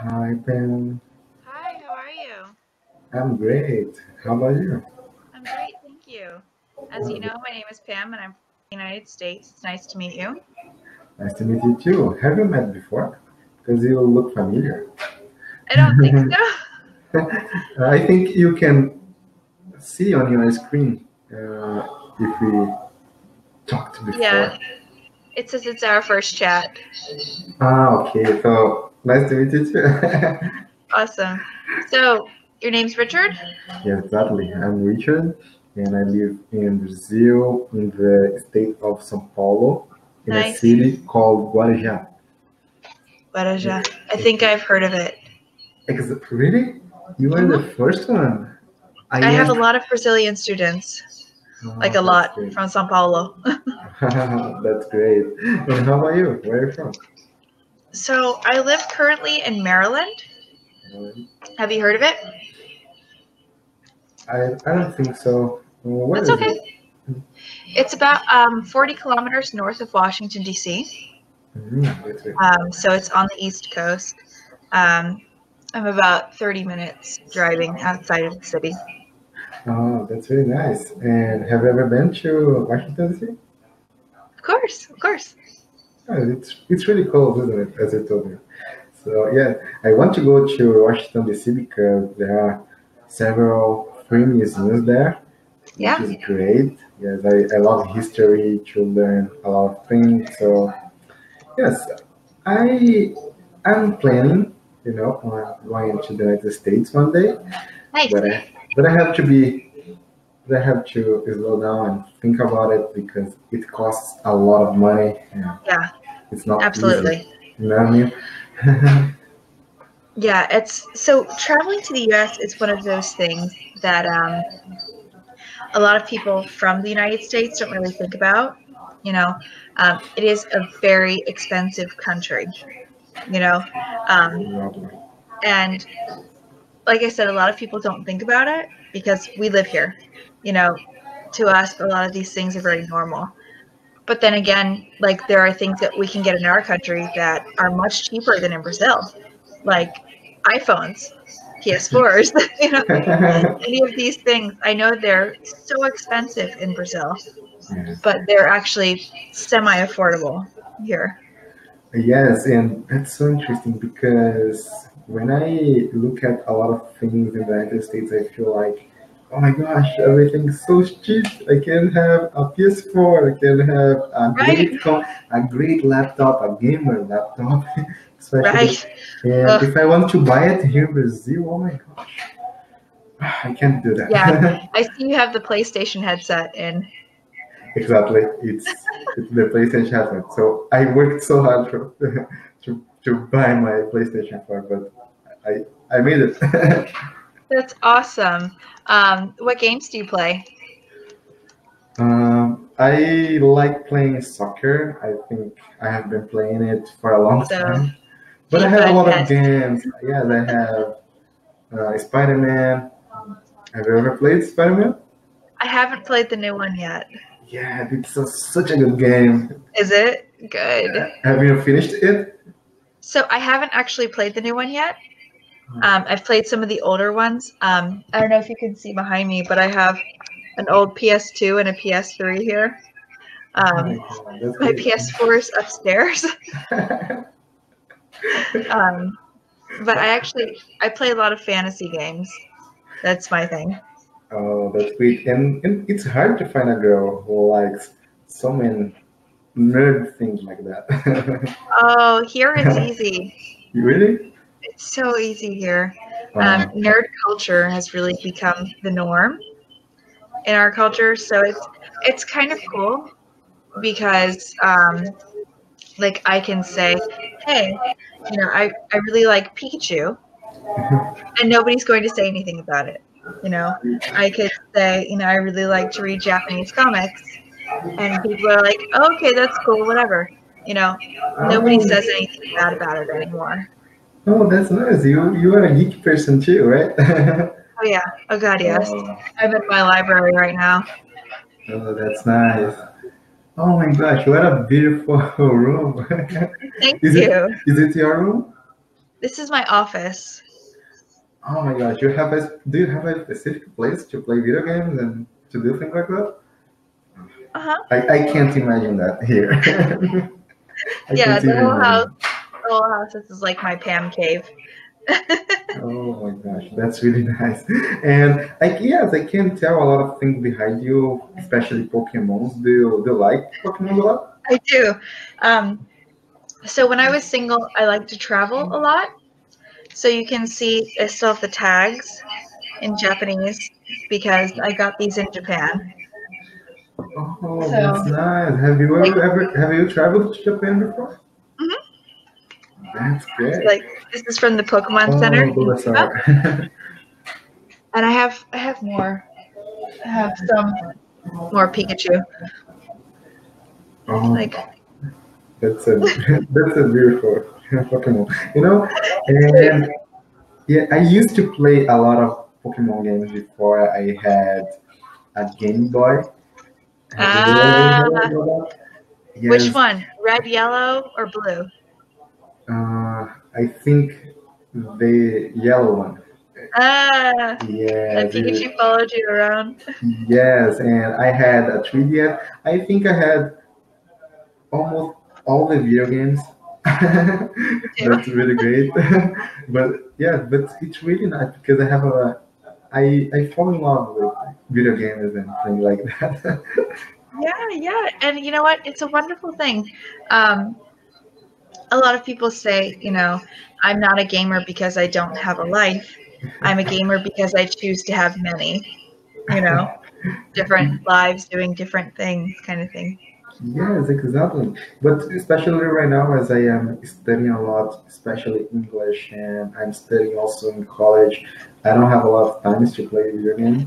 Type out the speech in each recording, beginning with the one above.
Hi, Pam. Hi, how are you? I'm great. How about you? I'm great, thank you. As you know, my name is Pam and I'm from the United States. It's nice to meet you. Nice to meet you too. Have you met before? Because you look familiar. I don't think so. I think you can see on your screen if we talked Yeah, before. it says it's our first chat. Okay. So nice to meet you too. Awesome. So, your name's Richard? Yes, exactly. I'm Richard, and I live in Brazil, in the state of São Paulo, in a Nice. city called Guarujá. Guarujá. I think I've heard of it. Really? You are the first one. I I have a am. lot of Brazilian students, like a That's lot, great. from Sao Paulo. That's great. And how about you? Where are you from? So, I live currently in Maryland. Have you heard of it? I don't think so. Where That's is okay. it? It's about 40 kilometers north of Washington, D.C. That's it. So it's on the East Coast. I'm about 30 minutes driving outside of the city. Oh, that's really nice. And have you ever been to Washington D.C.? Of course, of course. Oh, it's really cold, isn't it? As I told you. So yeah, I want to go to Washington D.C. because there are several free museums there, which Yeah, is great. Yes, I love history to learn a lot of things. So yes, I I'm planning, on going to the United States one day, nice. but I have to be but I have to slow down and think about it because it costs a lot of money and Yeah, it's not absolutely. easy. You know what I mean? Yeah, it's so traveling to the US is one of those things that a lot of people from the United States don't really think about. You know, it is a very expensive country, you know, um, and like I said, a lot of people don't think about it because we live here. You know, to us, a lot of these things are very normal. But then again, like there are things that we can get in our country that are much cheaper than in Brazil, like iPhones, PS4s, any of these things. I know they're so expensive in Brazil, Yeah. but they're actually semi-affordable here. Yes, and that's so interesting because when I look at a lot of things in the United States, I feel like, oh my gosh, everything's so cheap. I can have a PS4, I can have Right, a great laptop, a gamer laptop, especially. right. And if I want to buy it here in Brazil, oh my gosh, I can't do Yeah, that. I see you have the PlayStation headset in. Exactly, it's the PlayStation headset. So I worked so hard to buy my PlayStation 4, but I made it. That's awesome. What games do you play? I like playing soccer. I think I have been playing it for a long So time. But I FIFA have a and lot of PES. games. Yes, I have Spider-Man. Have you ever played Spider-Man? I haven't played the new one yet. Yeah, it's such a good game. Is it? Good. Have you finished it? So I haven't actually played the new one yet. I've played some of the older ones. I don't know if you can see behind me, but I have an old PS2 and a PS3 here. Oh my God, that's My great. PS4 is upstairs. But I play a lot of fantasy games. That's my thing. Oh, that's great. And it's hard to find a girl who likes so many nerd things like that. Oh, here it's easy. You really? It's so easy here. Uh, Nerd culture has really become the norm in our culture, so it's kind of cool because like I can say, hey, I really like Pikachu, and nobody's going to say anything about it. I could say, I really like to read Japanese comics, and people are like, oh, okay, that's cool, whatever. Nobody oh, says anything bad about it anymore. oh, that's nice. You are a geek person too, right? Oh yeah, oh god, yes. Oh, I'm in my library right now. oh, that's nice. Oh my gosh, what a beautiful room. Thank Is it you. is it your room? This is my office. Oh my gosh, do you have a specific place to play video games and to do things like that? Uh-huh. I can't imagine that here. I Yeah, can't even imagine. the whole house, this is like my Pam cave. Oh my gosh, that's really nice. And yes, I can tell a lot of things behind you, especially Pokemons. Do you like Pokemon a lot? I do. So when I was single, I liked to travel a lot. So you can see I still have the tags in Japanese because I got these in Japan. Oh, So, that's nice. Have you traveled to Japan before? mhm. That's great. Like this is from the Pokemon Center in Bulbasaur. Chiba. And I have more. I have some more Pikachu. Oh, Like that's a that's a beautiful Pokemon. You know, and yeah, I used to play a lot of Pokemon games before I had a Game Boy. Have you ever heard about that? which Yes, one? Red, yellow, or blue? I think the yellow one. That Yes, Pikachu followed you around. yes, and I had a 3DS. I think I had almost all the video games. Too. That's really great. But yeah, but it's really nice because I fall in love with video games and things like that. Yeah. And you know what? It's a wonderful thing. A lot of people say, I'm not a gamer because I don't have a life. I'm a gamer because I choose to have many, different lives doing different things kind of thing. Yes, exactly. But especially right now, as I am studying a lot, especially English, and I'm studying also in college, I don't have a lot of times to play video games.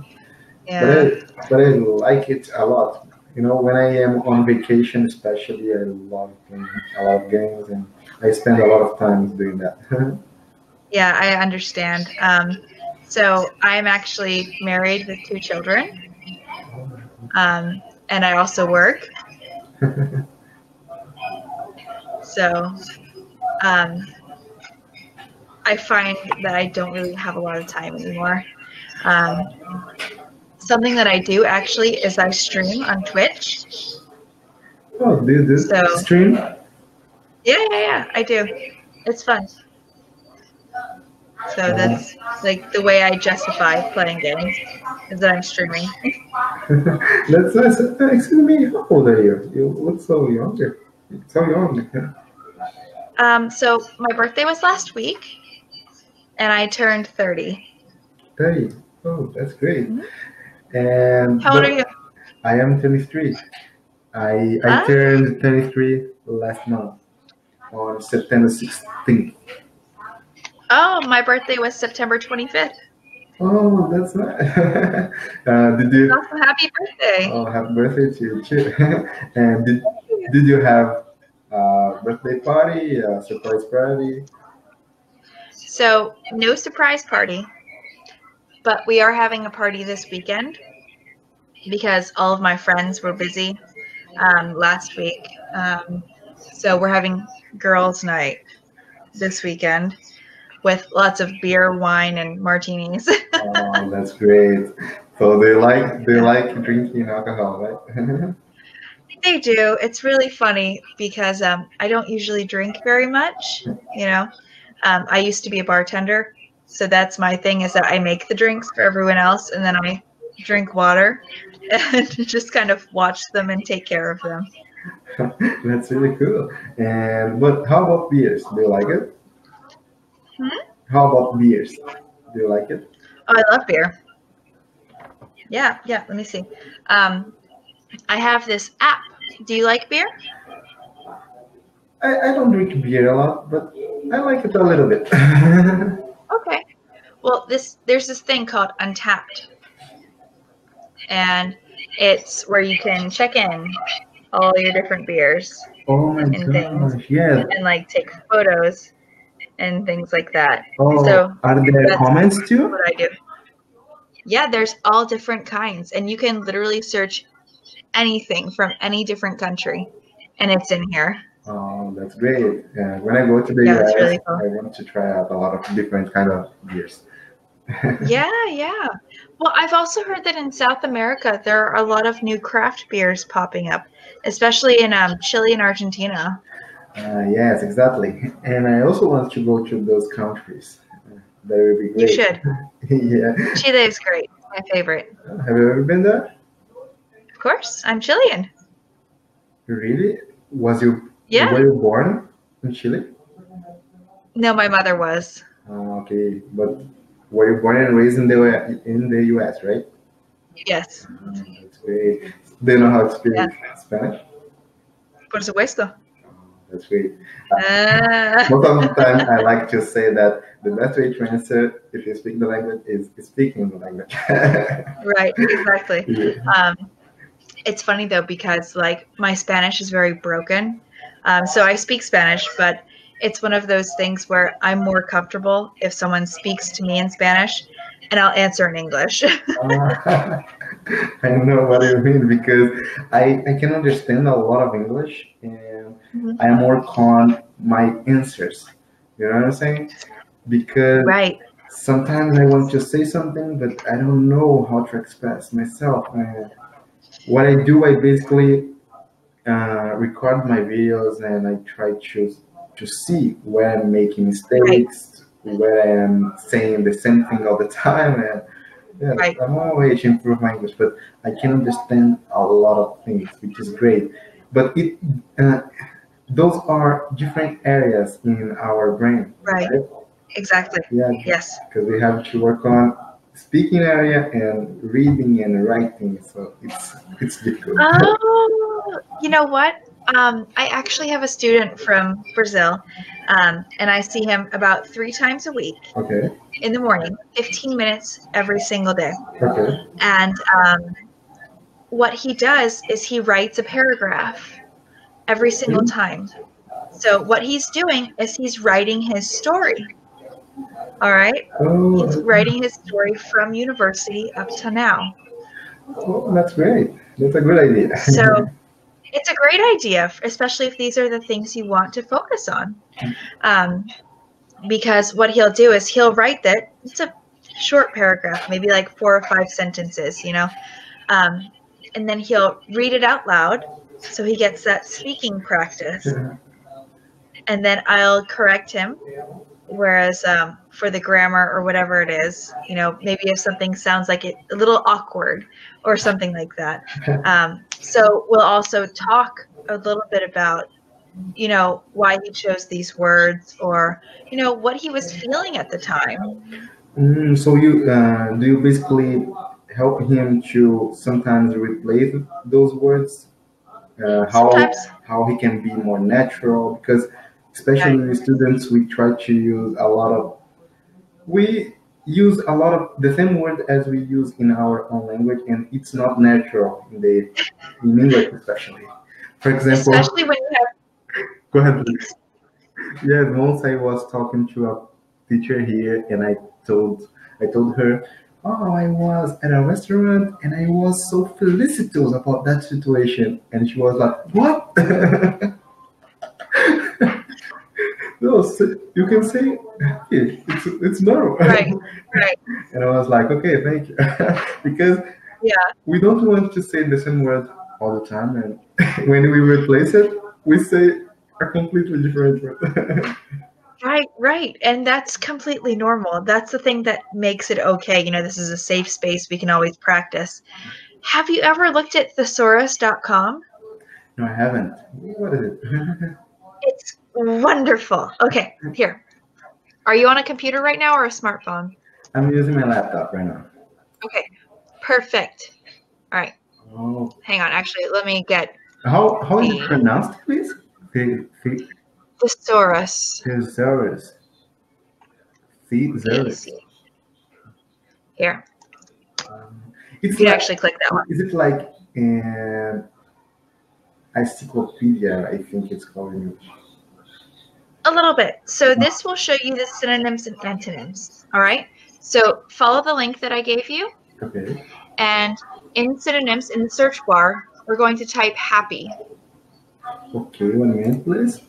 Yeah. But I like it a lot. When I am on vacation, especially, I love playing a lot of games, and I spend a lot of time doing that. Yeah, I understand. So I'm actually married with 2 children, and I also work. So I find that I don't really have a lot of time anymore. Something that I do actually is I stream on Twitch. Oh, do you stream? Yeah, I do. It's fun. So that's like the way I justify playing games is that I'm streaming. That's nice. Excuse me, how old are you? You look so younger. So young. So my birthday was last week, and I turned 30. 30. Oh, that's great. Mhm. And How old are you? I am 23. I turned 23 last month on September 16th. Oh, my birthday was September 25th. Oh, that's nice. Did you? Also, happy birthday. Oh, happy birthday to you too. And did you have a birthday party, a surprise party? So no surprise party, but we are having a party this weekend because all of my friends were busy last week. So we're having girls' night this weekend with lots of beer, wine, and martinis. Oh, that's great. So they like drinking alcohol, right? They do. It's really funny because I don't usually drink very much. I used to be a bartender, so that's my thing is that I make the drinks for everyone else, and then I drink water and just kind of watch them and take care of them. That's really cool. But how about beers? Do you like it? How about beers? Do you like it? Oh, I love beer. Yeah. Let me see. I have this app. Do you like beer? I don't drink beer a lot, but I like it a little bit. Okay. Well, there's this thing called Untapped, and it's where you can check in all your different beers Oh my and things, gosh, yes. and like take photos and things like that. Oh, So are there that's comments too? what I do. Yeah, there's all different kinds, and you can literally search anything from any different country, and it's in here. That's great. When I go to the Yeah, that's US, really cool. I want to try out a lot of different kind of beers. Yeah, yeah. Well, I've also heard that in South America there are a lot of new craft beers popping up, especially in Chile and Argentina. Yes, exactly. And I also want to go to those countries. That would be You great. should. Yeah. Chile is great. My favorite. Have you ever been there? Of course, I'm Chilean. Really? Yeah. Were you born in Chile? No, my mother was. Okay, but were you born and raised in the US, right? Yes. That's great. Do you know how to speak Yeah. Spanish? Por supuesto. That's great. Ah. Most of the time, I like to say that the best way to answer if you speak the language is speaking the language. Right, exactly. Yeah. It's funny though because like my Spanish is very broken, so I speak Spanish, but it's one of those things where I'm more comfortable if someone speaks to me in Spanish, and I'll answer in English. I know what you mean because I can understand a lot of English and Mhm. I am work on my answers. You know what I'm saying? Because Right. sometimes I want to say something, but I don't know how to express myself. What I do, I basically record my videos and I try to see where I'm making mistakes, where I am saying the same thing all the time, and yeah, Right. I'm on my way to improve my English. But I can understand a lot of things, which is great. But those are different areas in our brain, Right. right? Exactly. Yeah, Yes. because we have to work on speaking area and reading and writing, so it's difficult. Oh, you know what? I actually have a student from Brazil, and I see him about 3 times a week Okay, in the morning, 15 minutes every single day. okay. And what he does is he writes a paragraph every single time. So what he's doing is he's writing his story. All right? He's Oh, writing his story from university up to now. oh, that's great. That's a good idea. So it's a great idea, especially if these are the things you want to focus on. Because what he'll do is he'll write that. It's a short paragraph, maybe like 4 or 5 sentences, and then he'll read it out loud so he gets that speaking practice. And then I'll correct him. Whereas for the grammar or whatever it is, maybe if something sounds like it a little awkward or something like that. So we'll also talk a little bit about, why he chose these words or, what he was feeling at the time. So you do you basically help him to sometimes replace those words? Sometimes. How he can be more natural? Because especially with students, we use a lot of the same word as we use in our own language, and it's not natural in English, especially. For example, Especially when you have. go ahead. Yes, once I was talking to a teacher here, and I told her, "Oh, I was at a restaurant, and I was so felicitous about that situation," and she was like, "What?" No, you can say it's normal. Right. And I was like, okay, thank you, because we don't want to say the same word all the time, and when we replace it, we say a completely different word. Right. And that's completely normal. That's the thing that makes it okay. This is a safe space. We can always practice. Have you ever looked at thesaurus.com? No, I haven't. What is it? It's wonderful. Okay, here. Are you on a computer right now or a smartphone? I'm using my laptop right now. Okay, perfect. All right. Oh. Hang on. Actually, let me get. How is it pronounced, please? Thesaurus. Thesaurus. Thesaurus. Here. You can actually click that one. Is it like encyclopedia? I think it's called in English. A little bit. So this will show you the synonyms and antonyms. All right. So follow the link that I gave you. Okay. And in synonyms in the search bar, we're going to type happy. Okay, 1 minute, please.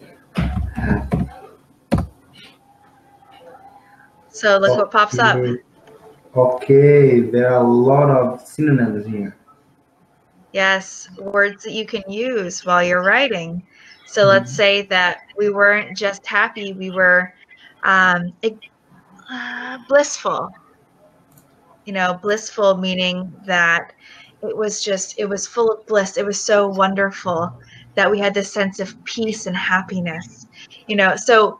So look what pops up. Okay, there are a lot of synonyms here. Yes, words that you can use while you're writing. So let's say that we weren't just happy, we were blissful. You know, blissful meaning that it was full of bliss. It was so wonderful that we had this sense of peace and happiness. You know, so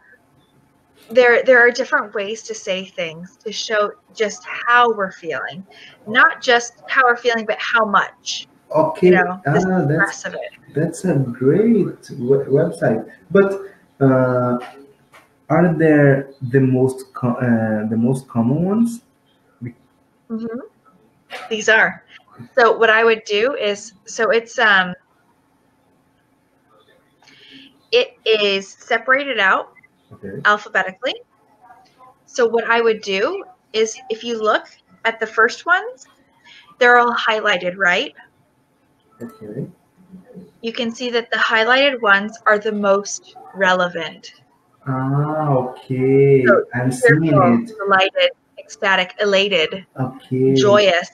there are different ways to say things to show just how we're feeling, not just how we're feeling, but how much. Okay, You know, the stress of it. that's a great website. But are there the most common ones? Mm-hmm. These are. So what I would do is, so it is separated out alphabetically. So what I would do is, if you look at the first ones, they're all highlighted, right? Okay. You can see that the highlighted ones are the most relevant. Okay. So I'm seeing it. delighted, ecstatic, elated, Okay. joyous,